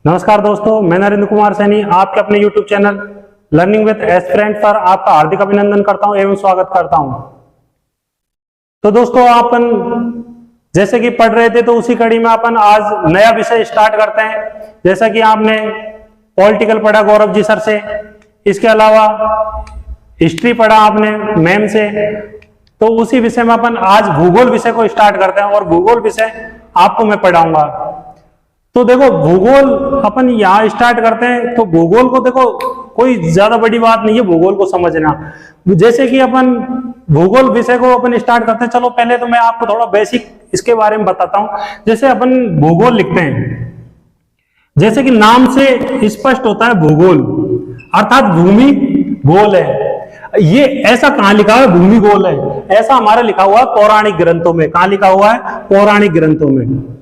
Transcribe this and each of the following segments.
नमस्कार दोस्तों, मैं नरेंद्र कुमार सैनी आपके अपने YouTube channel learning with aspirant पर आपका हार्दिक अभिनंदन करता हूं एवं स्वागत करता हूं। तो दोस्तों, अपन जैसे कि पढ़ रहे थे तो उसी कड़ी में अपन आज नया विषय स्टार्ट करते हैं। जैसा कि आपने पॉलिटिकल पढ़ा गौरव जी सर से, इसके अलावा हिस्ट्री पढ़ा आपने मैम से, तो उसी विषय में अपन आज भूगोल विषय को स्टार्ट करते हैं और भूगोल विषय आपको मैं पढ़ाऊंगा। तो देखो, भूगोल अपन यहाँ स्टार्ट करते हैं। तो भूगोल को देखो, कोई ज्यादा बड़ी बात नहीं है भूगोल को समझना। जैसे कि अपन भूगोल विषय को अपन स्टार्ट करते हैं, चलो पहले तो मैं आपको थोड़ा बेसिक इसके बारे में बताता हूं। जैसे अपन भूगोल लिखते हैं, जैसे कि नाम से स्पष्ट होता है भूगोल अर्थात भूमि गोल है। ये ऐसा कहां लिखा हुआ है? भूमि गोल है, ऐसा हमारा लिखा हुआ है पौराणिक ग्रंथों में। कहां लिखा हुआ है? पौराणिक ग्रंथों में।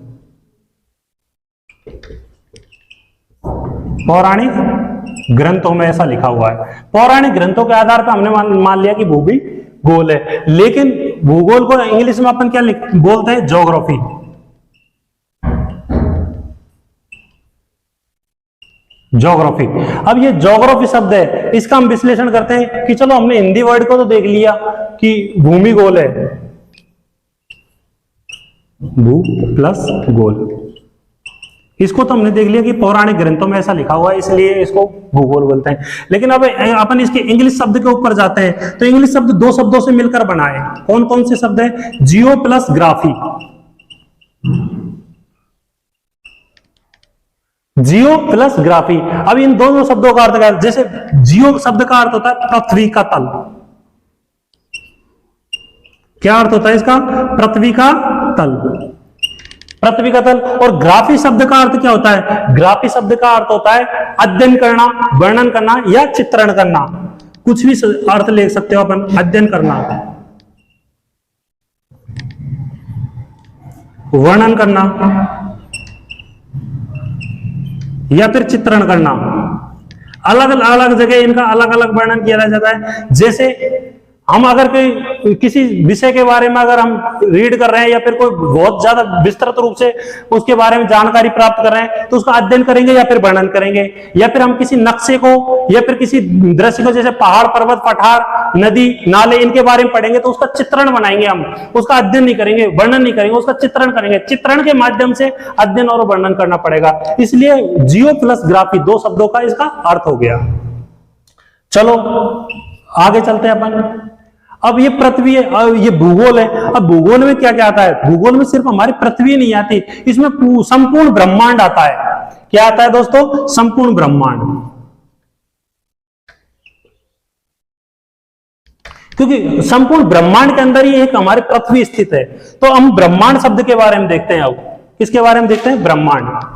पौराणिक ग्रंथों में ऐसा लिखा हुआ है। पौराणिक ग्रंथों के आधार पर हमने मान लिया कि भूमि गोल है। लेकिन भूगोल को इंग्लिश में अपन क्या बोलते हैं? ज्योग्राफी। ज्योग्राफी। अब ये ज्योग्राफी शब्द है, इसका हम विश्लेषण करते हैं कि चलो हमने हिंदी वर्ड को तो देख लिया कि भूमि गोल है, भू प्लस गोल, इसको तो हमने देख लिया कि पौराणिक ग्रंथों में ऐसा लिखा हुआ है, इसलिए इसको भूगोल बोलते हैं। लेकिन अब अपन इसके इंग्लिश शब्द के ऊपर जाते हैं। तो इंग्लिश शब्द दो शब्दों से मिलकर बना है। कौन कौन से शब्द है? जियो प्लस ग्राफी। जियो प्लस ग्राफी। अब इन दोनों शब्दों का अर्थ क्या है? जैसे जियो शब्द का अर्थ होता है पृथ्वी का तल। क्या अर्थ होता है इसका? पृथ्वी का तल, पृथ्वी का तल। और ग्राफी शब्द का अर्थ क्या होता है? ग्राफी शब्द का अर्थ होता है अध्ययन करना, वर्णन करना या चित्रण करना। कुछ भी अर्थ ले सकते हो अपन। अध्ययन करना, वर्णन करना या फिर चित्रण करना। अलग अलग जगह इनका अलग अलग वर्णन किया जाता है। जैसे हम अगर कोई किसी विषय के बारे में अगर हम रीड कर रहे हैं या फिर कोई बहुत ज्यादा विस्तृत रूप से उसके बारे में जानकारी प्राप्त कर रहे हैं, तो उसका अध्ययन करेंगे या फिर वर्णन करेंगे। या फिर हम किसी नक्शे को या फिर किसी दृश्य को, जैसे पहाड़, पर्वत, पठार, नदी, नाले, इनके बारे में पढ़ेंगे तो उसका चित्रण बनाएंगे हम। उसका अध्ययन नहीं करेंगे, वर्णन नहीं करेंगे, उसका चित्रण करेंगे। चित्रण के माध्यम से अध्ययन और वर्णन करना पड़ेगा। इसलिए जियो प्लस ग्राफी दो शब्दों का इसका अर्थ हो गया। चलो आगे चलते हैं अपन। अब ये पृथ्वी है, ये भूगोल है। अब भूगोल में क्या क्या आता है? भूगोल में सिर्फ हमारी पृथ्वी नहीं आती, इसमें संपूर्ण ब्रह्मांड आता है। क्या आता है दोस्तों? संपूर्ण ब्रह्मांड। क्योंकि संपूर्ण ब्रह्मांड के अंदर ही एक हमारी पृथ्वी स्थित है। तो हम ब्रह्मांड शब्द के बारे में देखते हैं। अब किसके बारे में देखते हैं? ब्रह्मांड।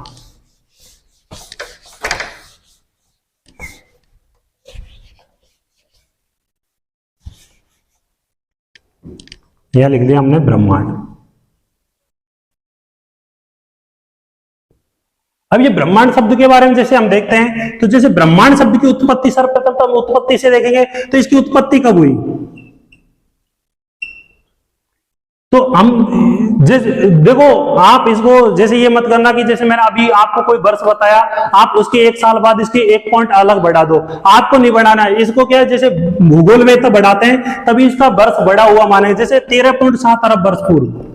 यह लिख दिया हमने ब्रह्मांड। अब ये ब्रह्मांड शब्द के बारे में जैसे हम देखते हैं, तो जैसे ब्रह्मांड शब्द की उत्पत्ति, सर्वप्रथम तो हम उत्पत्ति से देखेंगे। तो इसकी उत्पत्ति कब हुई? तो हम जैसे देखो, आप इसको जैसे ये मत करना कि जैसे मैंने अभी आपको कोई वर्ष बताया, आप उसके एक साल बाद इसके एक पॉइंट अलग बढ़ा दो। आपको नहीं बढ़ाना है इसको। क्या है, जैसे भूगोल में तो बढ़ाते हैं तभी इसका वर्ष बढ़ा हुआ माने। जैसे 13.7 अरब वर्ष पूर्व,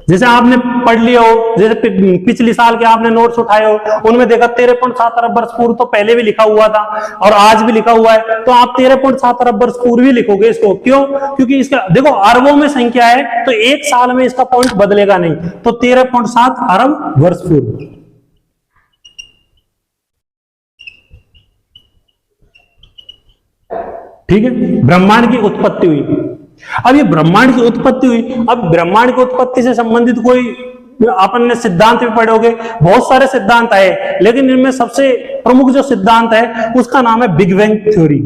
जैसे आपने पढ़ लिया हो, जैसे पिछले साल के आपने नोट्स उठाए हो, उनमें देखा 13.7 अरब वर्ष पूर्व तो पहले भी लिखा हुआ था और आज भी लिखा हुआ है। तो आप 13.7 अरब वर्ष पूर्व ही लिखोगे इसको। क्यों? क्योंकि इसका देखो अरबों में संख्या है, तो एक साल में इसका पॉइंट बदलेगा नहीं। तो 13.7 अरब वर्ष पूर्व। ठीक है, ब्रह्मांड की उत्पत्ति हुई। अब ये ब्रह्मांड की उत्पत्ति हुई। अब ब्रह्मांड की उत्पत्ति से संबंधित कोई अपन ने सिद्धांत भी पढ़ोगे, बहुत सारे सिद्धांत आए, लेकिन इनमें सबसे प्रमुख जो सिद्धांत है उसका नाम है big bang theory.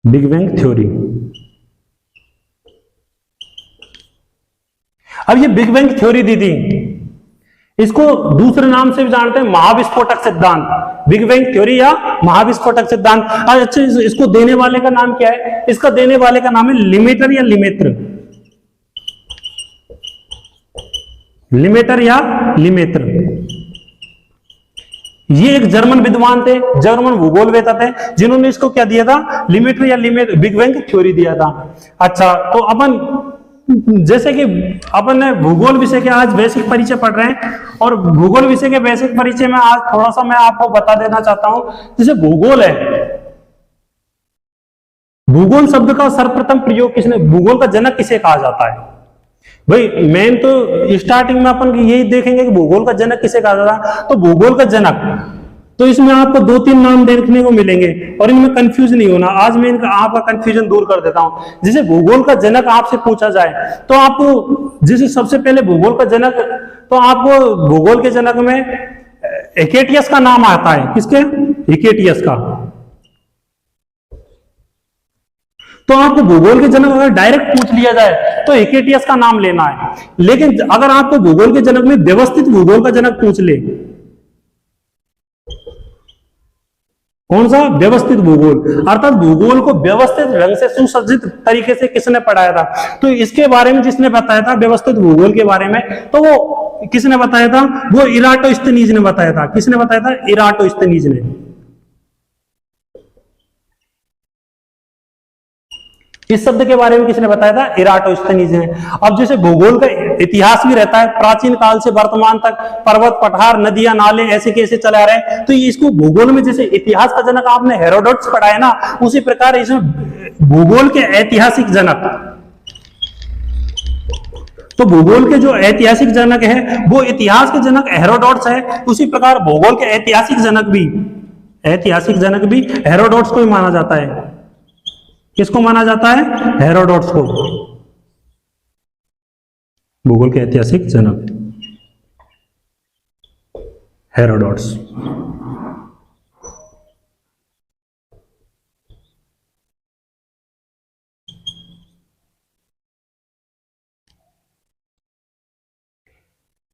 Big bang theory. अब ये बिग बैंग थ्योरी दी थी, इसको दूसरे नाम से भी जानते हैं महाविस्फोटक सिद्धांत। बिग बैंग थ्योरी या महाविस्फोटक सिद्धांत। अच्छा, इसको देने वाले का नाम क्या है? इसका देने वाले का नाम है लिमेटर या लिमेत्र। लिमेटर या लिमेटर, ये एक जर्मन विद्वान थे, जर्मन भूगोलवेत्ता थे, जिन्होंने इसको क्या दिया था, लिमेटर या लिमेटर बिग बैंग थ्योरी दिया था। अच्छा, तो अपन जैसे कि अपन ने भूगोल विषय के आज बेसिक परिचय पढ़ रहे हैं, और भूगोल विषय के बेसिक परिचय में आज थोड़ा सा मैं आपको बता देना चाहता हूं। जैसे भूगोल है, भूगोल शब्द का सर्वप्रथम प्रयोग किसने, भूगोल का जनक किसे कहा जाता है? भाई मेन तो स्टार्टिंग में अपन यही देखेंगे कि भूगोल का जनक किसे कहा जाता है। तो भूगोल का जनक, तो इसमें आपको 2-3 नाम देखने को मिलेंगे और इनमें कंफ्यूज नहीं होना। आज मैं इनका आपका कंफ्यूजन दूर कर देता हूं। जैसे भूगोल का जनक आपसे पूछा जाए तो आपको, जैसे सबसे पहले भूगोल का जनक, तो आपको भूगोल के जनक में हेकेटियस का नाम आता है। किसके? हेकेटियस का। तो आपको भूगोल के जनक अगर डायरेक्ट पूछ लिया जाए तो हेकेटियस का नाम लेना है। लेकिन अगर आपको भूगोल के जनक में व्यवस्थित भूगोल का जनक पूछ ले, कौन सा? व्यवस्थित भूगोल, अर्थात भूगोल को व्यवस्थित ढंग से सुसज्जित तरीके से किसने पढ़ाया था, तो इसके बारे में जिसने बताया था व्यवस्थित भूगोल के बारे में, तो वो किसने बताया था? वो इराटोस्थेनीज ने बताया था। किसने बताया था? इराटोस्थेनीज ने। इस शब्द के बारे में किसने बताया था? इराटोस्थेनीज ने। अब जैसे भूगोल का इतिहास भी रहता है, प्राचीन काल से वर्तमान तक पर्वत, पठार, नदियां, नाले ऐसे कैसे चला रहे हैं, तो इसको भूगोल में जैसे इतिहास का जनक आपने हेरोडोटस पढ़ा है ना, उसी प्रकार इसमें भूगोल के ऐतिहासिक जनक, तो भूगोल के जो ऐतिहासिक जनक है वो इतिहास के जनक हेरोडोटस है। उसी प्रकार भूगोल के ऐतिहासिक जनक भी हेरोडोटस को ही माना जाता है। किसको माना जाता है? हेरोडोटस को, भूगोल के ऐतिहासिक जनक हेरोडोटस।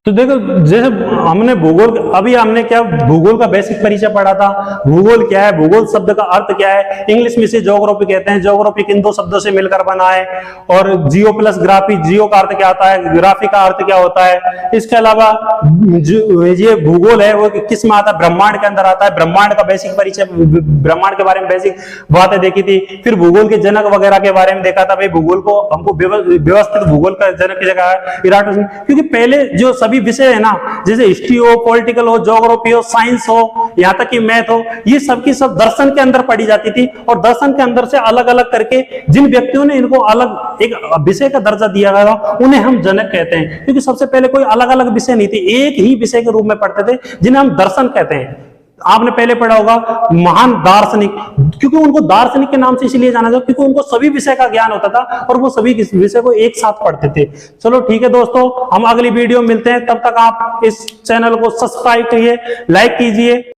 तो देखो, जैसे हमने भूगोल, अभी हमने क्या भूगोल का बेसिक परिचय पढ़ा था। भूगोल क्या है, भूगोल शब्द का अर्थ क्या है, इंग्लिश में से ज्योग्राफी कहते हैं। ज्योग्राफी किन 2 शब्दों से मिलकर बना है, और जियो प्लस ग्राफी, जियो का अर्थ क्या होता है, ग्राफी का अर्थ क्या होता है। इसके अलावा ये भूगोल है वो किस में आता है? ब्रह्मांड के अंदर आता है। ब्रह्मांड का बेसिक परिचय, ब्रह्मांड के बारे में बेसिक बातें देखी थी। फिर भूगोल के जनक वगैरह के बारे में देखा था। भाई भूगोल को हमको व्यवस्थित भूगोल का जनक की जगह है इराटोस्थेनीज, क्योंकि पहले जो सभी विषय है ना, जैसे हिस्ट्री हो, पॉलिटिकल हो, ज्योग्राफी हो, साइंस हो, यहां तक कि मैथ हो, ये सबकी सब दर्शन के अंदर पढ़ी जाती थी। और दर्शन के अंदर से अलग अलग करके जिन व्यक्तियों ने इनको अलग एक विषय का दर्जा दिया गया उन्हें हम जनक कहते हैं। क्योंकि सबसे पहले कोई अलग अलग विषय नहीं थे, एक ही विषय के रूप में पढ़ते थे, जिन्हें हम दर्शन कहते हैं। आपने पहले पढ़ा होगा महान दार्शनिक, क्योंकि उनको दार्शनिक के नाम से इसलिए जाना जाता क्योंकि उनको सभी विषय का ज्ञान होता था और वो सभी विषय को एक साथ पढ़ते थे। चलो ठीक है दोस्तों, हम अगली वीडियो में मिलते हैं। तब तक आप इस चैनल को सब्सक्राइब करिए, लाइक कीजिए।